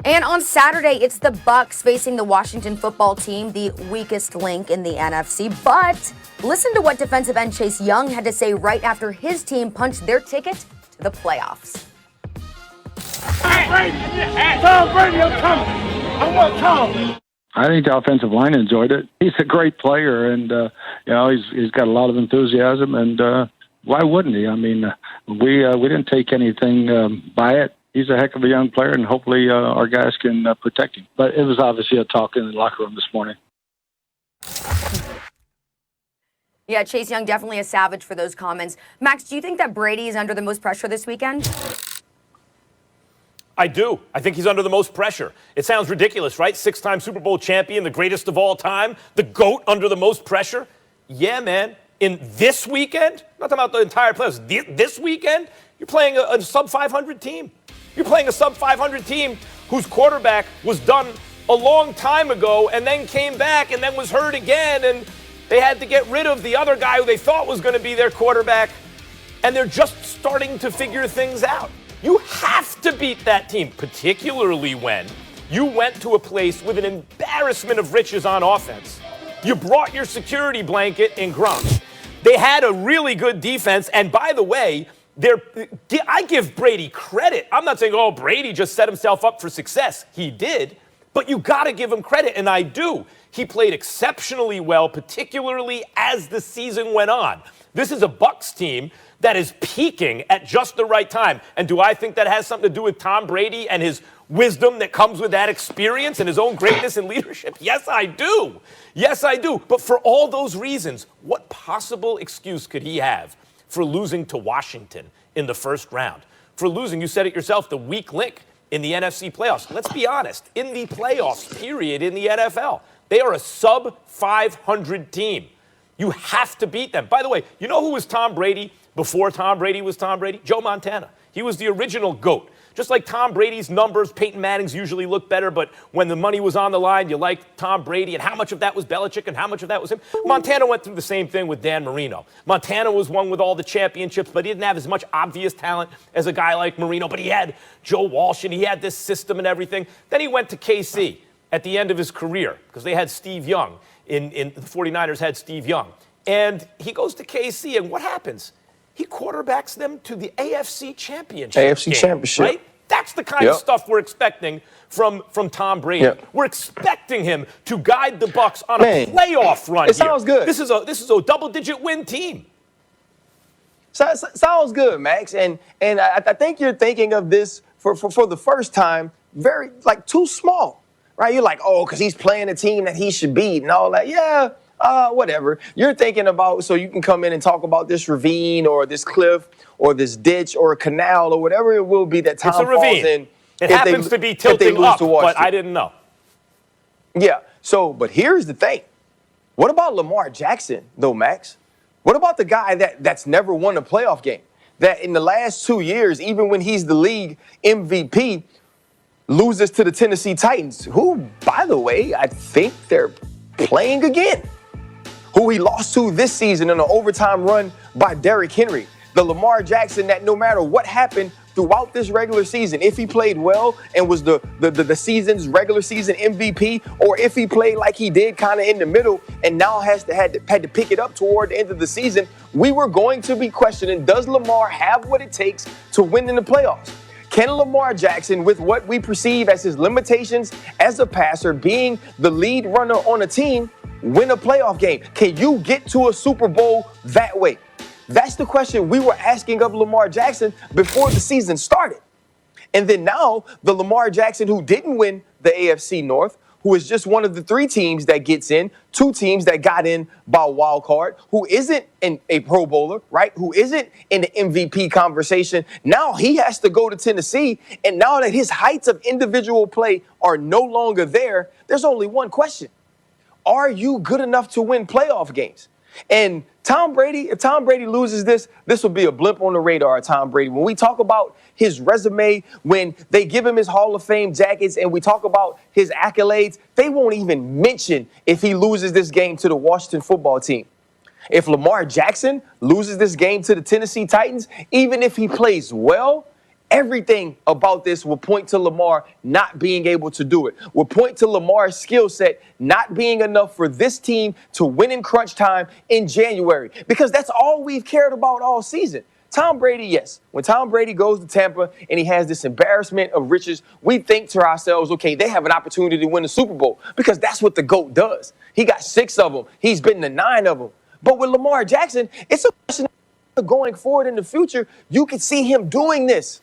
And on Saturday, it's the Bucs facing the Washington football team, the weakest link in the NFC. But listen to what defensive end Chase Young had to say right after his team punched their ticket to the playoffs. Tom Brady, I'm coming. I want Tom. I think the offensive line enjoyed it. He's a great player, and he's got a lot of enthusiasm. And why wouldn't he? I mean, we didn't take anything by it. He's a heck of a young player, and hopefully our guys can protect him. But it was obviously a talk in the locker room this morning. Yeah, Chase Young definitely a savage for those comments. Max, do you think that Brady is under the most pressure this weekend? I do. I think he's under the most pressure. It sounds ridiculous, right? 6-time Super Bowl champion, the greatest of all time, the GOAT under the most pressure. Yeah, man. In this weekend, not talking about the entire playoffs, this weekend, you're playing a sub-500 team. You're playing a sub-500 team whose quarterback was done a long time ago and then came back and then was hurt again, and they had to get rid of the other guy who they thought was going to be their quarterback, and they're just starting to figure things out. You have to beat that team, particularly when you went to a place with an embarrassment of riches on offense. You brought your security blanket in Gronk. They had a really good defense, and by the way, I give Brady credit. I'm not saying, Brady just set himself up for success. He did, but you got to give him credit, and I do. He played exceptionally well, particularly as the season went on. This is a Bucs team that is peaking at just the right time. And do I think that has something to do with Tom Brady and his wisdom that comes with that experience and his own greatness and leadership? Yes, I do. Yes, I do. But for all those reasons, what possible excuse could he have for losing to Washington in the first round? For losing, you said it yourself, the weak link in the NFC playoffs. Let's be honest, in the playoffs, period, in the NFL, they are a sub-500 team. You have to beat them. By the way, you know who was Tom Brady before Tom Brady was Tom Brady? Joe Montana. He was the original GOAT. Just like Tom Brady's numbers, Peyton Manning's usually look better, but when the money was on the line, you liked Tom Brady, and how much of that was Belichick and how much of that was him? Montana went through the same thing with Dan Marino. Montana was one with all the championships, but he didn't have as much obvious talent as a guy like Marino, but he had Joe Walsh, and he had this system and everything. Then he went to KC at the end of his career, because they had Steve Young. In the 49ers had Steve Young. And he goes to KC, and what happens? He quarterbacks them to the AFC Championship. Right? That's the kind of stuff we're expecting from Tom Brady. Yep. We're expecting him to guide the Bucs on a playoff run. It sounds good. This is a double-digit win team. Sounds good, Max. And I think you're thinking of this for the first time very too small, right? You're like, because he's playing a team that he should beat and all that. Yeah. Whatever. You're thinking about, so you can come in and talk about this ravine or this cliff or this ditch or a canal or whatever it will be that Tom falls in. It happens to be tilting up, but I didn't know. Yeah. So, but here's the thing. What about Lamar Jackson, though, Max? What about the guy that's never won a playoff game? That in the last 2 years, even when he's the league MVP, loses to the Tennessee Titans, who, by the way, I think they're playing again. Who he lost to this season in an overtime run by Derrick Henry. The Lamar Jackson that no matter what happened throughout this regular season, if he played well and was the season's regular season MVP, or if he played like he did kind of in the middle and now had to pick it up toward the end of the season, we were going to be questioning, does Lamar have what it takes to win in the playoffs? Can Lamar Jackson, with what we perceive as his limitations as a passer, being the lead runner on a team, win a playoff game? Can you get to a Super Bowl that way? That's the question we were asking of Lamar Jackson before the season started. And then now, the Lamar Jackson who didn't win the AFC North, who is just one of the 3 teams that gets in, 2 teams that got in by wild card, who isn't a Pro Bowler, right? Who isn't in the MVP conversation. Now he has to go to Tennessee, and now that his heights of individual play are no longer there, there's only one question. Are you good enough to win playoff games? And Tom Brady, if Tom Brady loses this will be a blip on the radar of Tom Brady. When we talk about his resume, when they give him his Hall of Fame jackets and we talk about his accolades, they won't even mention if he loses this game to the Washington football team. If Lamar Jackson loses this game to the Tennessee Titans, even if he plays well, Everything about this will point to Lamar not being able to do it, will point to Lamar's skill set not being enough for this team to win in crunch time in January, because that's all we've cared about all season. Tom Brady, yes. When Tom Brady goes to Tampa and he has this embarrassment of riches, we think to ourselves, okay, they have an opportunity to win the Super Bowl, because that's what the GOAT does. He got 6 of them. He's been to 9 of them. But with Lamar Jackson, it's a question of going forward in the future, you can see him doing this.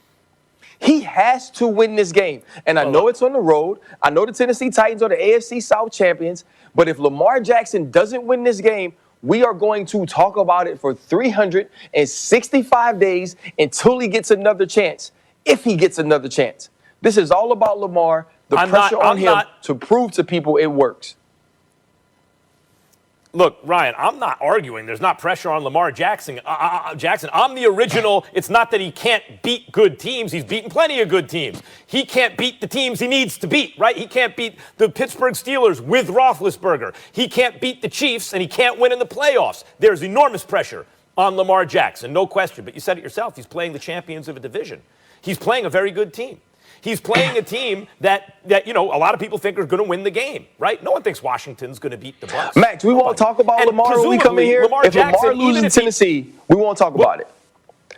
He has to win this game. And I know it's on the road. I know the Tennessee Titans are the AFC South champions. But if Lamar Jackson doesn't win this game, we are going to talk about it for 365 days until he gets another chance, if he gets another chance. This is all about Lamar, the pressure on him to prove to people it works. Look, Ryan, I'm not arguing there's not pressure on Lamar Jackson. I'm the original. It's not that he can't beat good teams. He's beaten plenty of good teams. He can't beat the teams he needs to beat, right? He can't beat the Pittsburgh Steelers with Roethlisberger. He can't beat the Chiefs, and he can't win in the playoffs. There's enormous pressure on Lamar Jackson, no question. But you said it yourself. He's playing the champions of a division. He's playing a very good team. He's playing a team that a lot of people think are going to win the game, right? No one thinks Washington's going to beat the Bucs. Max, we won't talk about Lamar when we come in here. If Lamar loses to Tennessee, we won't talk about it.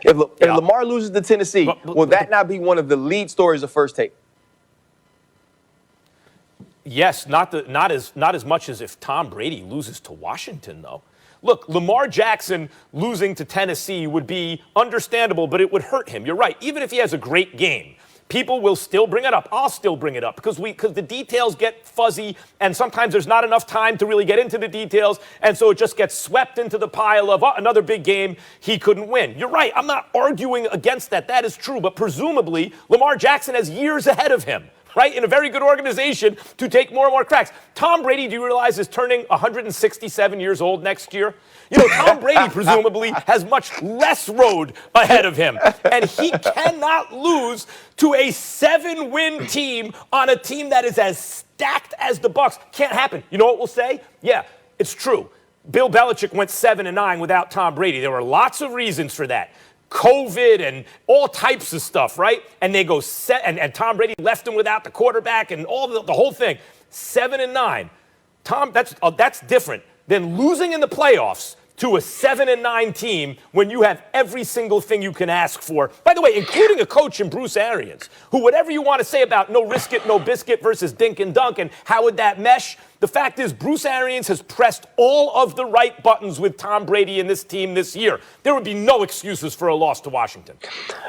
If Lamar loses to Tennessee, will that not be one of the lead stories of First Take? Yes, not as much as if Tom Brady loses to Washington, though. Look, Lamar Jackson losing to Tennessee would be understandable, but it would hurt him. You're right. Even if he has a great game, people will still bring it up. I'll still bring it up because the details get fuzzy, and sometimes there's not enough time to really get into the details, and so it just gets swept into the pile of another big game he couldn't win. You're right. I'm not arguing against that. That is true, but presumably Lamar Jackson has years ahead of him, right, in a very good organization to take more and more cracks. Tom Brady, do you realize, is turning 167 years old next year? Tom Brady presumably has much less road ahead of him, and he cannot lose to a 7-win team on a team that is as stacked as the Bucs. Can't happen. You know what we'll say? Yeah, it's true. Bill Belichick went 7-9 without Tom Brady. There were lots of reasons for that. COVID and all types of stuff, right? And they go and Tom Brady left him without the quarterback and all the whole thing. 7-9. Tom, that's different than losing in the playoffs to a 7-9 team when you have every single thing you can ask for. By the way, including a coach in Bruce Arians, who, whatever you want to say about no risk it, no biscuit versus dink and dunk and how would that mesh, the fact is Bruce Arians has pressed all of the right buttons with Tom Brady and this team this year. There would be no excuses for a loss to Washington.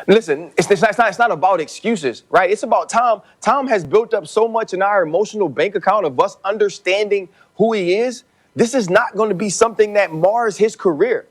Listen, it's not about excuses, right? It's about Tom. Tom has built up so much in our emotional bank account of us understanding who he is. This is not going to be something that mars his career.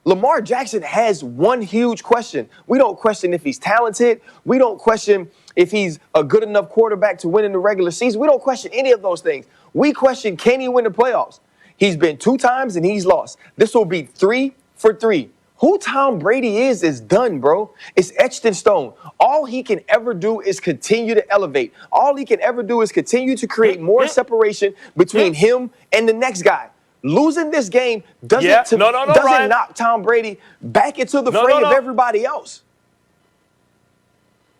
Lamar Jackson has one huge question. We don't question if he's talented. We don't question if he's a good enough quarterback to win in the regular season. We don't question any of those things. We question, can he win the playoffs? He's been 2 times and he's lost. This will be 3 for 3. Who Tom Brady is done, bro. It's etched in stone. All he can ever do is continue to elevate. All he can ever do is continue to create more separation between him and the next guy. Losing this game doesn't knock Tom Brady back into the fray of everybody else.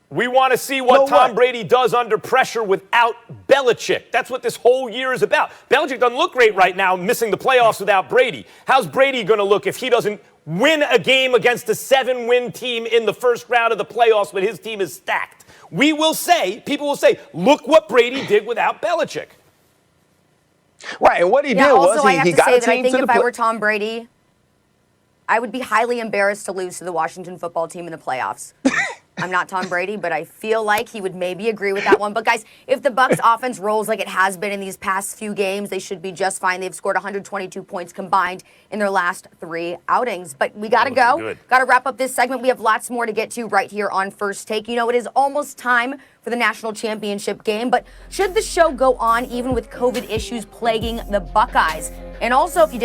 We want to see what Tom Brady does under pressure without Belichick. That's what this whole year is about. Belichick doesn't look great right now, missing the playoffs without Brady. How's Brady going to look if he doesn't win a game against a 7-win team in the first round of the playoffs when his team is stacked? People will say, look what Brady did without Belichick. Right, and what he did was he got a team to the I think if I were Tom Brady, I would be highly embarrassed to lose to the Washington football team in the playoffs. I'm not Tom Brady, but I feel like he would maybe agree with that one. But guys, if the Bucs offense rolls like it has been in these past few games, they should be just fine. They've scored 122 points combined in their last 3 outings. But we got to go. Got to wrap up this segment. We have lots more to get to right here on First Take. It is almost time for the national championship game. But should the show go on even with COVID issues plaguing the Buckeyes? And also, if you did